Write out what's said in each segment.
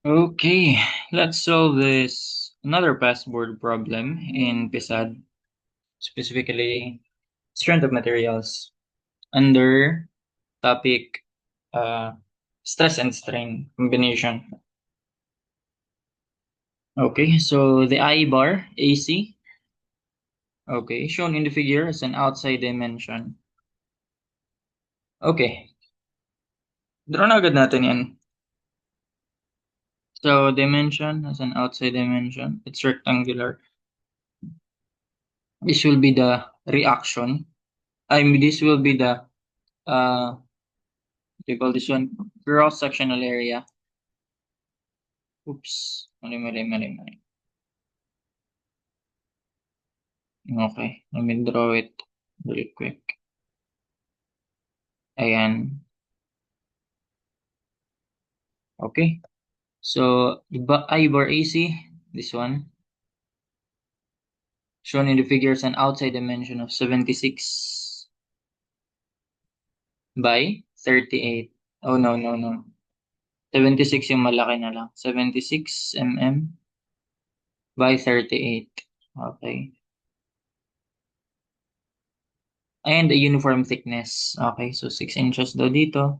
Okay, let's solve this another password problem in PSAD, specifically strength of materials under topic uh, stress and strain combination. Okay, so the I bar AC, okay, shown in the figure as an outside dimension. Okay, draw na agad natin yan. So dimension as an outside dimension, it's rectangular. This will be the reaction. This will be the what do you call this one? Cross-sectional area. Oops. Mali. Okay. Let me draw it really quick. Ayan. Okay. So, I bar AC, this one, shown in the figures an outside dimension of 76 by 38. Oh, no. 76 yung malaki na lang. 76 mm by 38. Okay. And a uniform thickness. Okay, so 6 inches daw dito.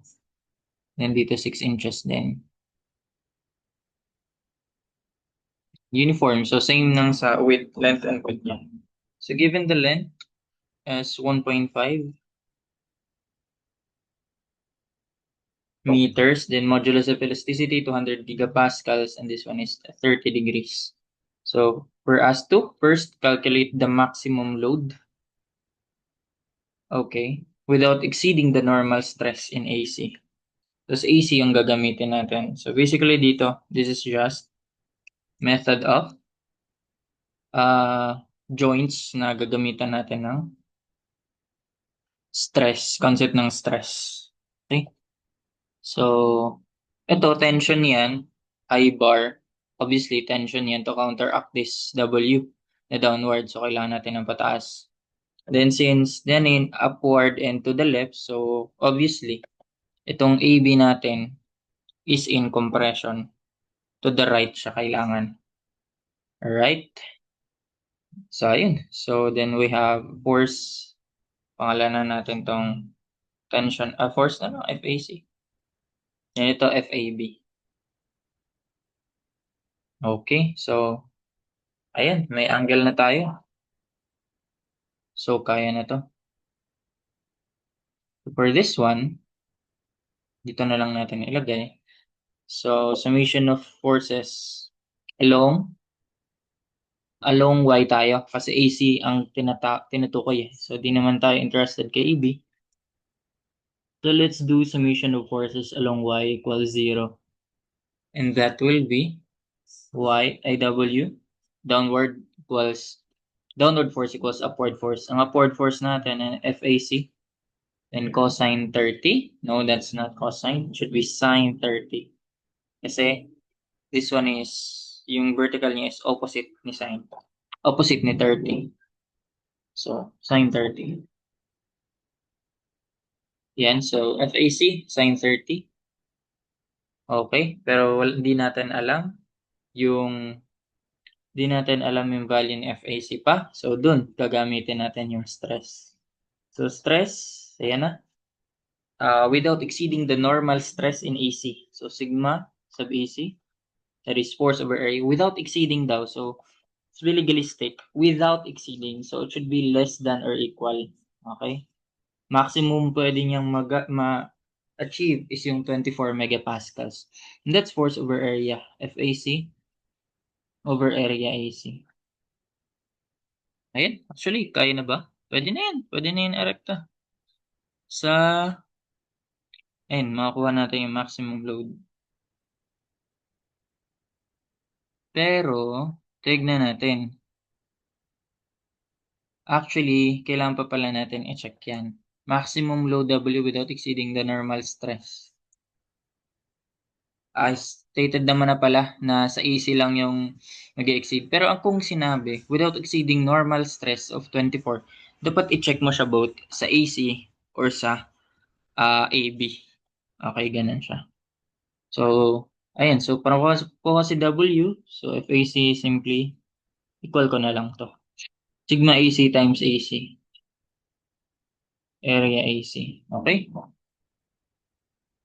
Then dito 6 inches din. Uniform, so same lang sa width, length, and width niya. So given the length as 1.5 meters, then modulus of elasticity 200 gigapascals, and this one is 30 degrees. So we're asked to first calculate the maximum load, okay, without exceeding the normal stress in AC. Tapos AC yung gagamitin natin. So basically dito, this is just method of joints na gagamitan natin ng stress, concept ng stress. Okay? So, ito, tension yan, I bar. Obviously, tension yan to counteract this W na downward. So, kailangan natin ng pataas. Then, since then in upward and to the left, so obviously, itong AB natin is in compression. To the right siya kailangan. Alright? So, ayun. So, then we have force. Pangalanan natin tong tension, force na lang, FAC. Yan ito, FAB. Okay, so, ayan, may angle na tayo. So, kaya na to. For this one, dito na lang natin ilagay. So, summation of forces along Y tayo. Kasi AC ang tinutukoy. So, di naman tayo interested kay AB. So, let's do summation of forces along Y equals 0. And that will be W downward force equals upward force. Ang upward force natin ay FAC. Then cosine 30. No, that's not cosine. It should be sine 30. Kasi this one is, yung vertical niya is opposite ni sine. Opposite ni 30. So, sine 30. Yan, so FAC, sine 30. Okay, pero hindi natin alam yung value ni FAC pa. So, dun, gagamitin natin yung stress. So, stress, ayan na. Without exceeding the normal stress in AC. So, sigma sub AC, that is force over area, without exceeding daw. So, it's really legalistic. Without exceeding. So, it should be less than or equal. Okay? Maximum pwede niyang ma-achieve is yung 24 megapascals. And that's force over area, FAC, over area AC. Ayun, actually, kaya na ba? Pwede na yan. Pwede na yan erekta. Ayun, makakuha natin yung maximum load. Pero, tignan natin. Actually, kailangan pa pala natin i-check yan. Maximum load W without exceeding the normal stress. Stated naman na pala na sa AC lang yung mag-exceed. Pero ang kung sinabi, without exceeding normal stress of 24, dapat i-check mo siya both sa AC or sa AB. Okay, ganun siya. So, Ayan, so para po kasi W, so FAC simply equal ko na lang to. Sigma AC times AC. Area AC. Okay?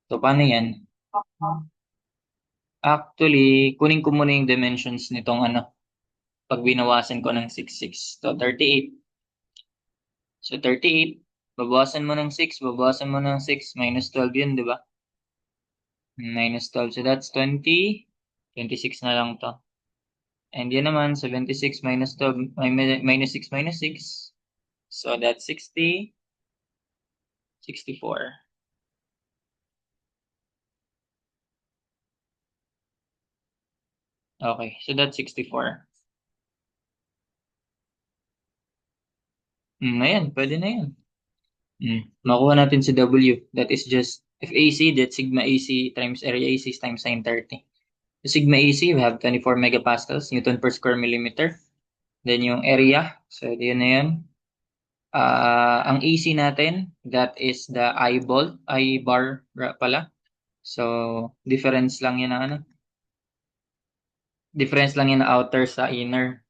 So, paano yan? Actually, kunin ko muna yung dimensions nitong ano, pag binawasan ko ng 6. So, 38. So, 38, babawasan mo ng 6, babawasan mo ng 6, minus 12 yun, di ba? Minus 12. So, that's 20. 26 na lang to. And yan naman, 76 minus 12, minus 6 minus 6. So, that's 60, 64. Okay, so that's 64. Ayan, pwede na yan. Makuha natin si W. That is just, if AC, that's sigma AC times area AC times sine 30. So, sigma AC, we have 24 megapascals, Newton per square millimeter. Then yung area, so yun na yun. Ang AC natin, that is the I bar pala. So, difference lang yun na ano. Difference lang yun na outer sa inner.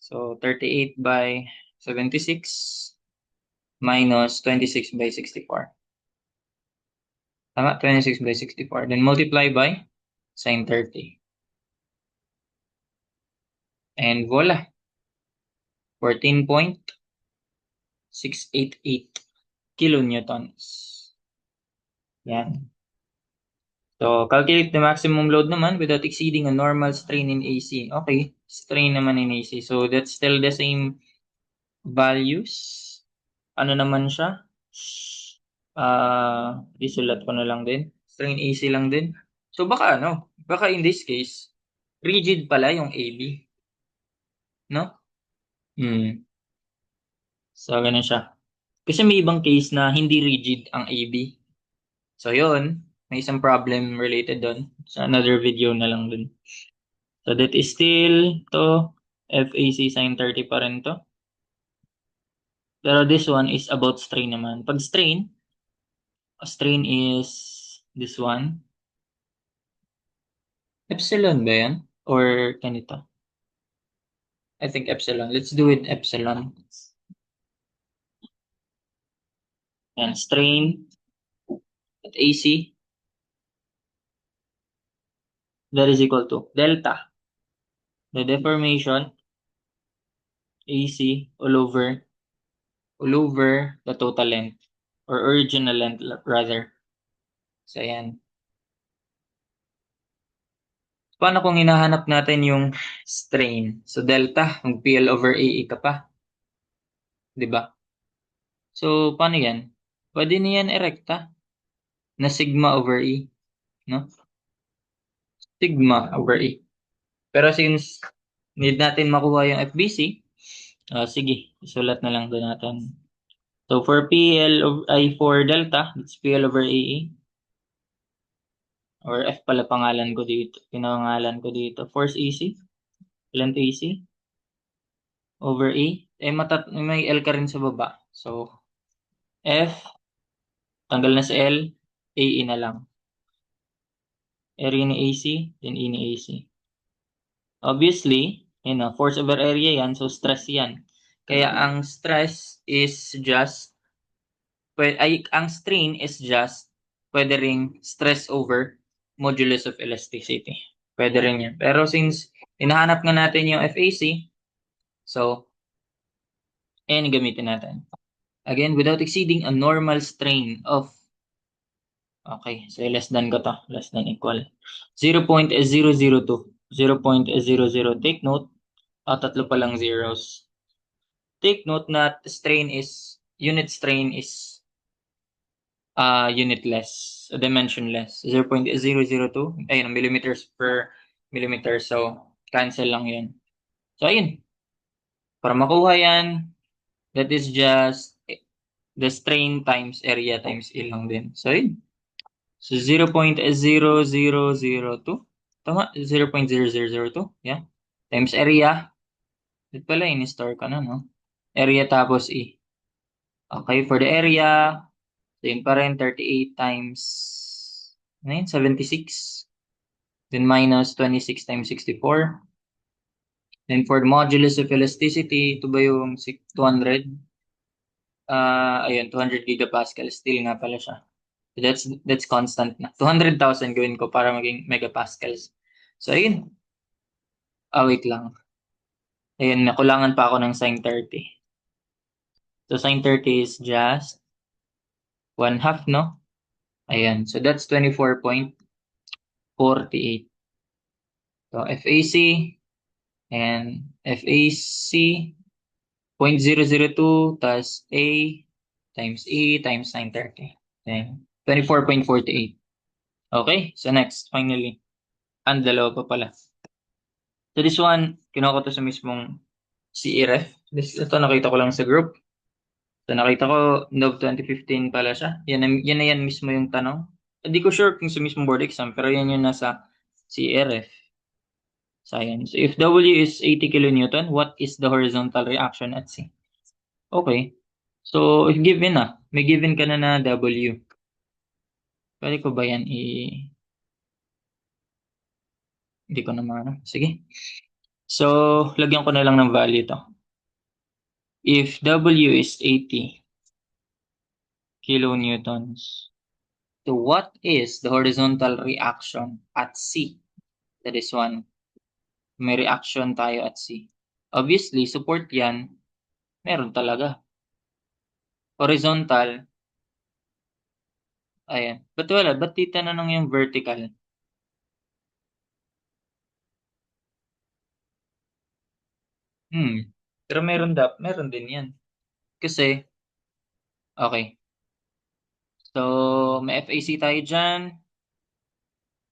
So, 38 by 76 minus 26 by 64. Tama? 26 by 64. Then multiply by sine 30. And voila. 14.688 kilonewtons. Yan. So, calculate the maximum load naman without exceeding a normal strain in AC. Okay, strain naman in AC. So, that's still the same values. Ano naman siya? Isulat ko na lang din. Strain AC lang din. So, baka ano? Baka in this case, rigid pala yung AB. No? Hmm. So, ganun siya. Kasi may ibang case na hindi rigid ang AB. So, yun. May isang problem related doon. Sa another video na lang dun. So, that is still to FAC sin 30 pa rin to. Pero this one is about strain naman. Pag strain, strain is this one. Epsilon ba yan? Or ganito? I think epsilon. Let's do it epsilon. And strain at AC, that is equal to delta. The deformation, AC, all over the total length. Or original length rather. So, yan. Paano kung hinahanap natin yung strain? So, delta, mag-PL over AE ka pa. 'Di ba? So, paano yan? Pwede niyan erekta na sigma over E. No? Sigma over E. Pero since need natin makuha yung FBC, sige, isulat na lang doon natin. So, for for delta, it's PL over AE. Or F pala pangalan ko dito. Pinangalan ko dito. Force AC. Length AC. Over A. May L ka rin sa baba. So, F. Tanggal na sa L. AE na lang. Area ni AC. Then E ni AC. Obviously, force over area yan. So, stress yan. Kaya ang stress is just, ang strain is just, pwede ring stress over modulus of elasticity. Pwede rin yan. Pero since, hinahanap nga natin yung FAC, so, ayan gamitin natin. Again, without exceeding a normal strain of, okay, so less than ko to, less than equal, 0.002, 0.00, take note, tatlo pa lang zeros. Take note na unit strain is unitless, dimensionless, 0.002, ayun, millimeters per millimeter, so cancel lang yun. So, ayun, para makuha yan, that is just the strain times area times E lang din. So, yun. So, 0.0002. Tama? 0.0002. Yeah. Times area. Ito pala, in-store ka na, no? Area tapos E. Okay, for the area, so yun pa rin, 38 times 9, 76. Then minus 26 times 64. Then for the modulus of elasticity, ito ba yung 200? Ayun, 200 gigapascal. Still nga pala siya. So that's constant na. 200,000 gawin ko para maging megapascals. So ayun. Wait lang. Ayun, nakulangan pa ako ng sine 30. So sine 30 is just 1/2, no? Ayan. So that's 24.48. So FAC and FAC 0.002 tas A times E times sine 30. Then 24.48. Okay, so next, finally. Ang dalawa pa pala. So this one, kinuha ko to sa mismong CEREF. Ito nakita ko lang sa group. So nakita ko, Nov 2015 pala siya. Yan na yan mismo yung tanong. Hindi ko sure kung sa mismong board exam, pero yan yung nasa CERF. Science. If W is 80 kilonewton, what is the horizontal reaction at C? Okay. So, if given na, may given ka na W. Pwede ko ba yan hindi ko na maano. Sige. So, lagyan ko na lang ng value to. If W is 80 kilonewtons, so what is the horizontal reaction at C? That is one. May reaction tayo at C. Obviously, support yan. Meron talaga. Horizontal, ayan. Ba't wala? Ba't di tanong yung vertical? Pero meron din yan. Kasi, okay. So, may FAC tayo dyan.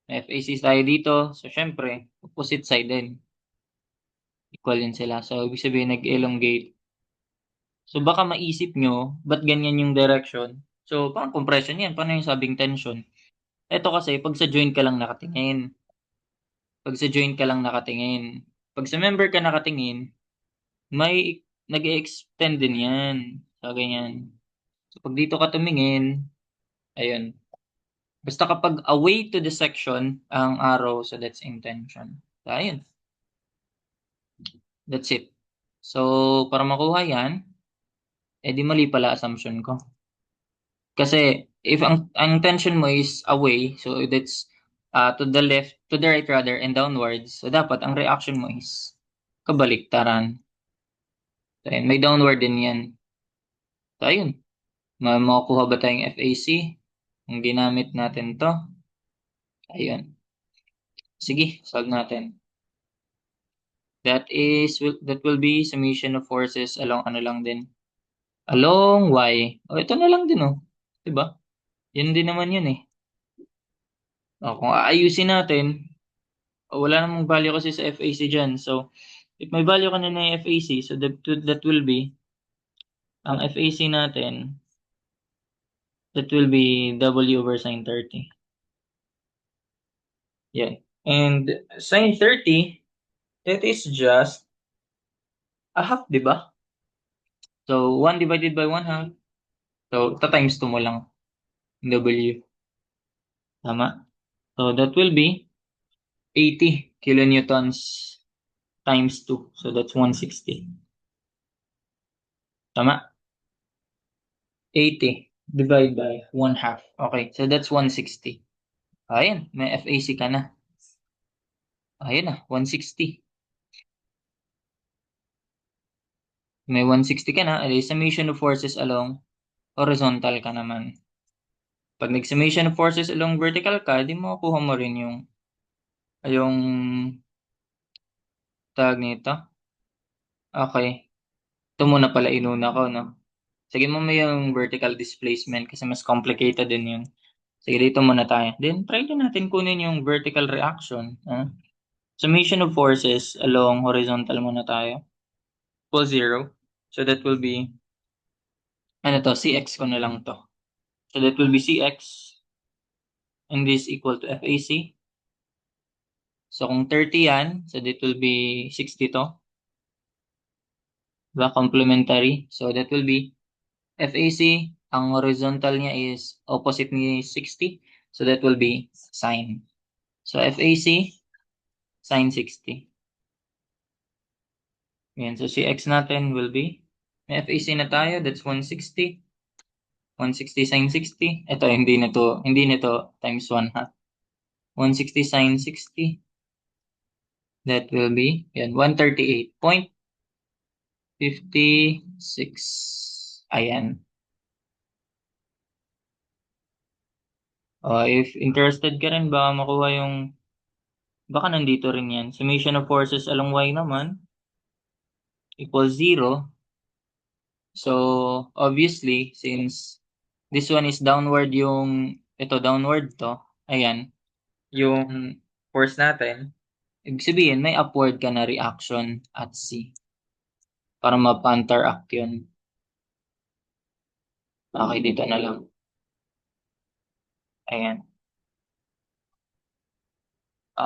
May FAC tayo dito. So, syempre, opposite side din. Equal din sila. So, ibig sabihin, nag-elongate. So, baka maisip nyo, ba't ganyan yung direction? So, parang compression yan. Paano yung sabing tension? Ito kasi, pag sa joint ka lang nakatingin. Pag sa joint ka lang nakatingin. Pag sa member ka nakatingin, may nag-extend din yan. So, ganyan. So, pag dito ka tumingin, ayun. Basta kapag away to the section ang arrow, so that's intention. So, ayun. That's it. So, para makuha yan, di mali pala assumption ko. Kasi, if ang tension mo is away, so that's to the left, to the right rather, and downwards, so dapat ang reaction mo is kabaliktaran. So, ayun, may downward din yan. So, ayun. Makukuha ba tayong FAC? Kung ginamit natin to. Ayun. Sige, solve natin. That will be summation of forces along ano lang din. Along Y. Ito na lang din, oh. 'Di ba? Yun din naman yun, eh. Kung aayusin natin, wala namang value kasi sa FAC dyan. So, if may value ka na ng FAC, so that will be, ang FAC natin, that will be W over sine 30. Yeah. And sine 30, that is just a half, di ba? So, 1 divided by 1/2. So, times 2 mo lang. W. Tama? So, that will be 80 kilonewtons times 2. So, that's 160. Tama? 80 divided by 1/2. Okay, so that's 160. Ayan, may FAC ka na. Ayan na, 160. May 160 ka na, summation of forces along horizontal ka naman. Pag nag-summation of forces along vertical ka, di makukuha mo rin yung tag nito. Okay. Ito muna pala inuna ko, no? Sige mo yung vertical displacement kasi mas complicated din yun. Sige, dito muna tayo. Then, try din natin kunin yung vertical reaction. Summation of forces along horizontal muna tayo. Equal 0. So, that will be, CX ko na lang to. So, that will be CX. And this equal to FAC. So, kung 30 yan, so that will be 60 to. Diba? Complementary. So, that will be FAC. Ang horizontal niya is opposite ni 60. So, that will be sine. So, FAC, sine 60. Ayan. So, CX natin will be, may FAC na tayo. That's 160. 160 sine 60. Ito, hindi nito times 1 ha. 160 sine 60. That will be, yan, 138.56. Ayan. If interested ka rin, baka makuha baka nandito rin yan. Summation of forces along y naman equals 0. So, obviously, since this one is downward ito downward to, ayan, yung force natin, ibig sabihin, may upward ka na reaction at C para ma-counteract yun. Okay, dito na lang. Ayan.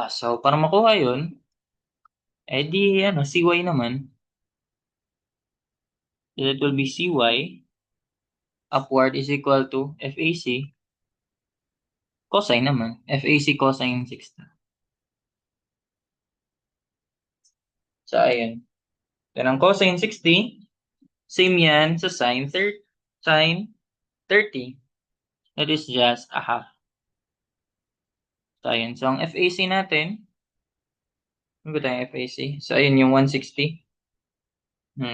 So, para makuha yun, CY naman. That will be CY upward is equal to FAC cosine naman. FAC cosine 60. So, ayan. Yan ang cosine 60. Same yan sa sine 30. That is just a half. So, ayan. So, ang FAC natin, ano ba tayong FAC? So, ayun yung 160.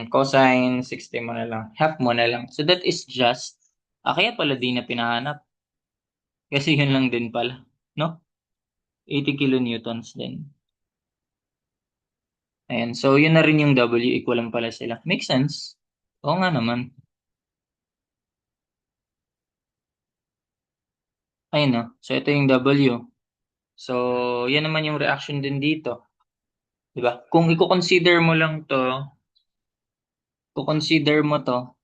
Cosine 60 mo na lang. Half mo na lang. So, that is just, kaya pala di na pinahanap. Kasi yun lang din pala. No? 80 kilonewtons din. Ayan. So, yun na rin yung W. Equal lang pala sila. Makes sense. Oo nga naman. Ayun no. So, ito yung W. So, yan naman yung reaction din dito. Diba? Kung i-consider mo lang to, consider mo to,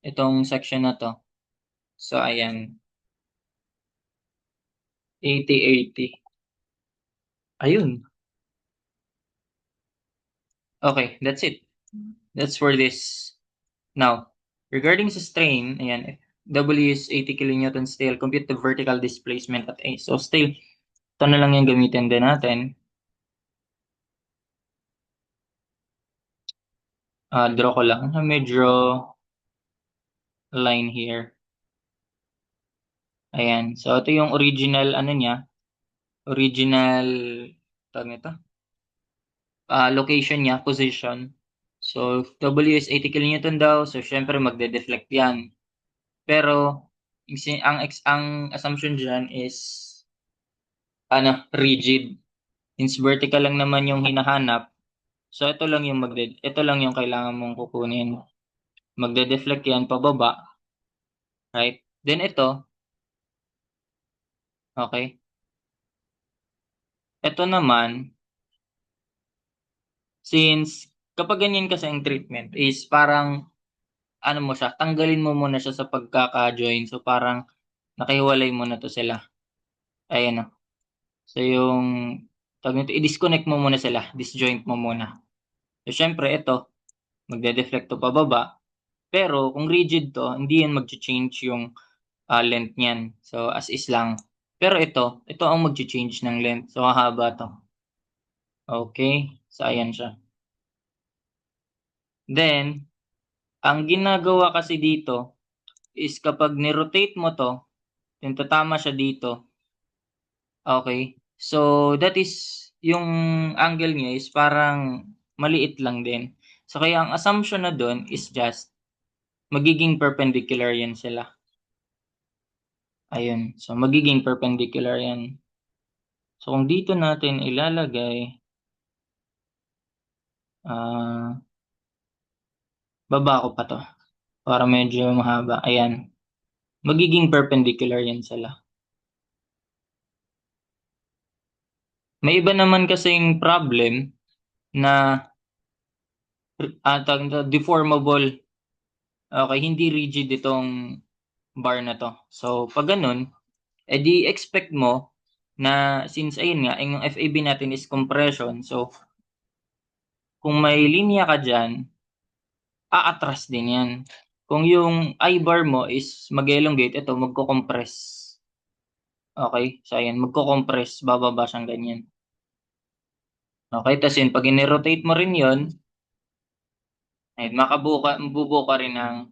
itong section na to. So, ayan. 80-80. Ayun. Okay, that's it. That's for this. Now, regarding sa strain, ayan, W is 80 kilonewton still. Compute the vertical displacement at A. So, still, ito na lang yung gamitin din natin. Draw ko lang. Medyo line here. Ayan. So, ito yung original, original, tawag nito, location niya, position. So, W is 80 kilonewton daw. So, syempre, magde-deflect yan. Pero, ang assumption dyan is, rigid. Since vertical lang naman yung hinahanap, so ito lang yung kailangan mong kukunin. Magde-deflect yan pababa, right? Then ito, okay? Ito naman, since kapag ganyan kasi ang treatment is parang mo siya, tanggalin mo muna siya sa pagkaka-join. So parang nakihiwalay mo na to sila. Ayan o. So yung tawag nito, i-disconnect mo muna sila, disjoint mo muna. So syempre ito, magde-deflect to pababa. Pero kung rigid to, hindi yan mag-change yung length niyan. So as is lang. Pero ito ang mag-change ng length. So hahaba to. Okay? So ayan siya. Then, ang ginagawa kasi dito is kapag ni-rotate mo to, yung tatama siya dito. Okay? So that is yung angle niya is parang maliit lang din. So kaya ang assumption na doon is just magiging perpendicular yan sila. Ayun. So magiging perpendicular yan. So kung dito natin ilalagay, baba ko pa to para medyo mahaba. Ayan. Magiging perpendicular yan sila. May iba naman kasing problem na deformable. Okay, hindi rigid itong bar na to. So pag ganun, edi expect mo na since ayun nga, yung FAB natin is compression. So kung may linya ka dyan, aatras din yan. Kung yung I-bar mo is mag-elongate, ito magko-compress. Okay? So, ayan, magko-compress, bababa siyang ganyan. Okay, tapos yun, pag in-rotate mo rin yun, ayun, mabubuo ka rin ng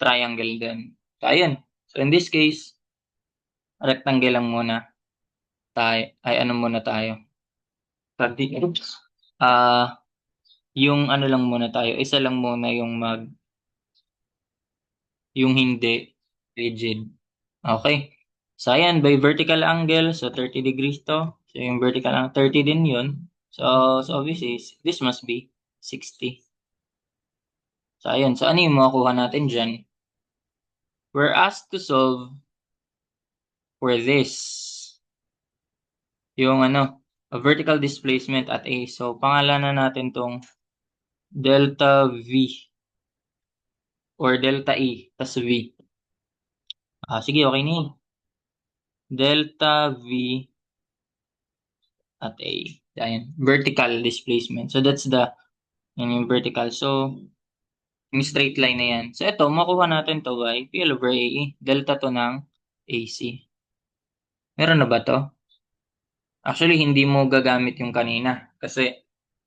triangle din. So, ayun. So, in this case, rectangle lang muna tayo. Ay, ano muna tayo? Oops. Yung ano lang muna tayo. Isa lang muna yung hindi rigid. Okay. So, ayan, by vertical angle, so 30 degrees to. So, yung vertical angle, 30 din yun. So obviously, this must be 60. So, ayun. So, ano yung makukuha natin dyan? We're asked to solve for this. Yung ano, a vertical displacement at A. So, pangalanan natin tong delta V or delta E tas V. Sige, okay na yun. Delta V at A. Ayan, vertical displacement. So, yun yung vertical. So, yung straight line na yan. So, ito, makuha natin to by PL over AE. Delta to ng AC. Meron na ba to? Actually, hindi mo gagamit yung kanina. Kasi,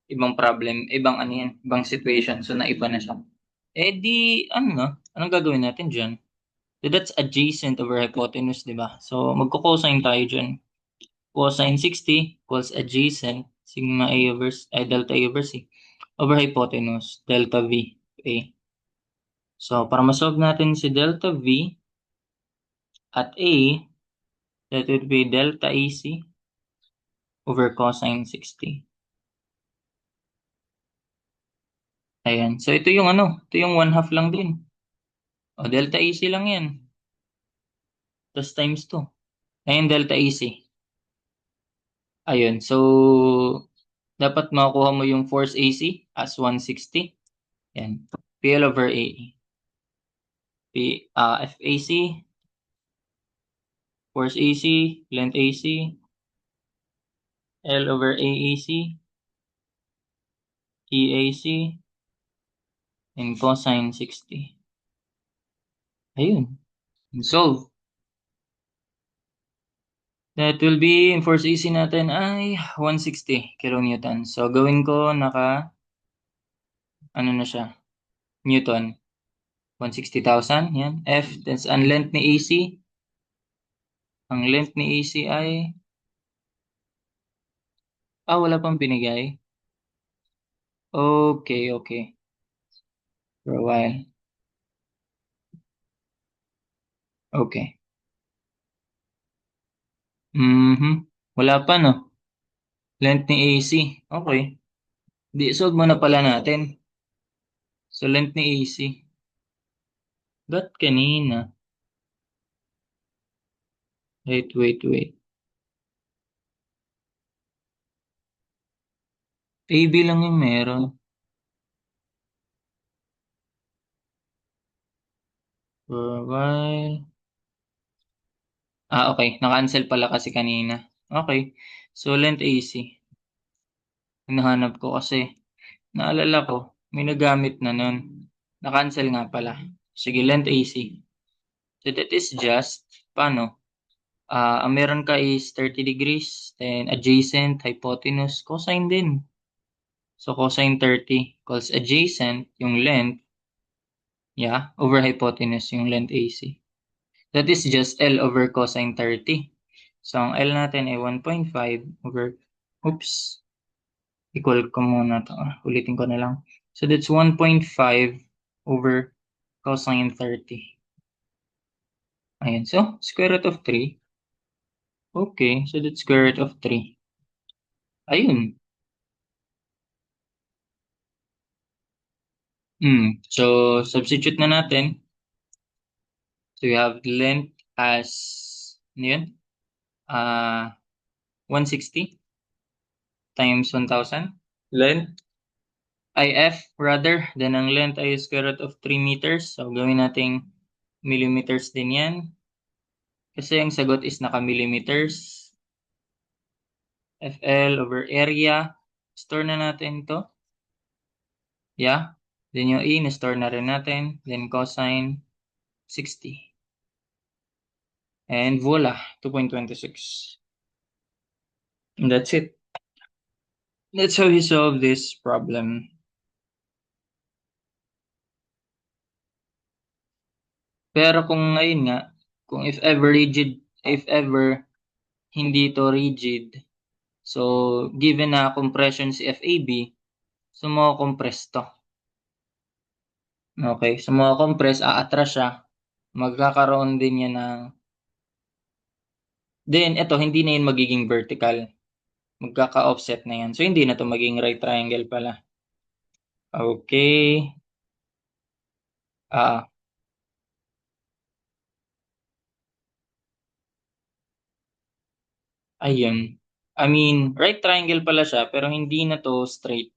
ibang problem, ibang ano yan, ibang situation. So, naiba na siya. Di, ano na? Anong gagawin natin dyan? So, that's adjacent over hypotenuse, di ba? So, magko-cosine tayo dyan. Cosine 60 equals adjacent sigma A over, delta A over C over hypotenuse, delta V, A. So, para masolve natin si delta V at A, that would be delta AC over cosine 60. Ayan. So, ito yung ano, ito yung 1/2 lang din. O, delta AC lang yan. Plus times 2. Ayun, delta AC. Ayun. So, dapat makukuha mo yung force AC as 160. Yan. PL over AE. FAC, force AC, length AC, L over AAC, EAC, and cosine 60. Ayun. Solve. That will be, in force AC natin ay 160 kilonewton. So, gawin ko ano na siya, Newton. 160,000, yan. F, that's ang length ni AC. Ang length ni AC ay, wala pang binigay. Okay, okay. For a while. Okay. Mhm. Wala pa, no? Length ni AC. Okay. Di, solve mo na pala natin. So, length ni AC. Ba't kanina? Wait. AB lang yung meron. For a while. Okay. Na-cancel pala kasi kanina. Okay. So, length AC. Hinahanap ko kasi naalala ko, may nagamit na nun. Na-cancel nga pala. Sige, length AC. So, that is just, paano? Ang meron ka is 30 degrees, then adjacent, hypotenuse, cosine din. So, cosine 30 equals adjacent, yung length, over hypotenuse, yung length AC. That is just L over cosine 30. So, ang L natin ay 1.5 over, equal ko muna to. Ulitin ko na lang. So, that's 1.5 over cosine 30. Ayan. So, square root of 3. Okay. So, that's square root of 3. Ayun. So, substitute na natin. So, we have length as, ano yun? 160 times 1,000. Length ay F rather, then ang length ay square root of 3 meters. So, gawin nating millimeters din yan. Kasi ang sagot is naka-millimeters. FL over area. Store na natin to. Yeah. Then yung E, na-store na rin natin. Then cosine 60. And voila, 2.26. And that's it. That's how you solve this problem. Pero kung ayun nga, kung if ever hindi to rigid, so given na compression si FAB, so compress to. Okay, so compress, aatras siya, magkakaroon din yan ng, then ito, hindi na yun magiging vertical. Magkaka-offset na yan. So hindi na to maging right triangle pala. Okay. Ah, ayun. I mean, right triangle pala siya, pero hindi na to straight.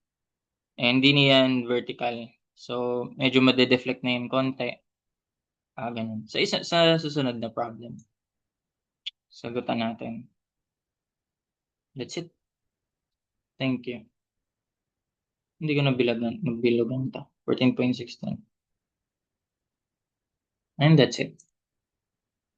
Eh, hindi na yan vertical. So, medyo madedeflect na yun konti. Ganun. Sa susunod na problem, sagutan natin. That's it. Thank you. Hindi ko nabilogan to. 14.16. And that's it.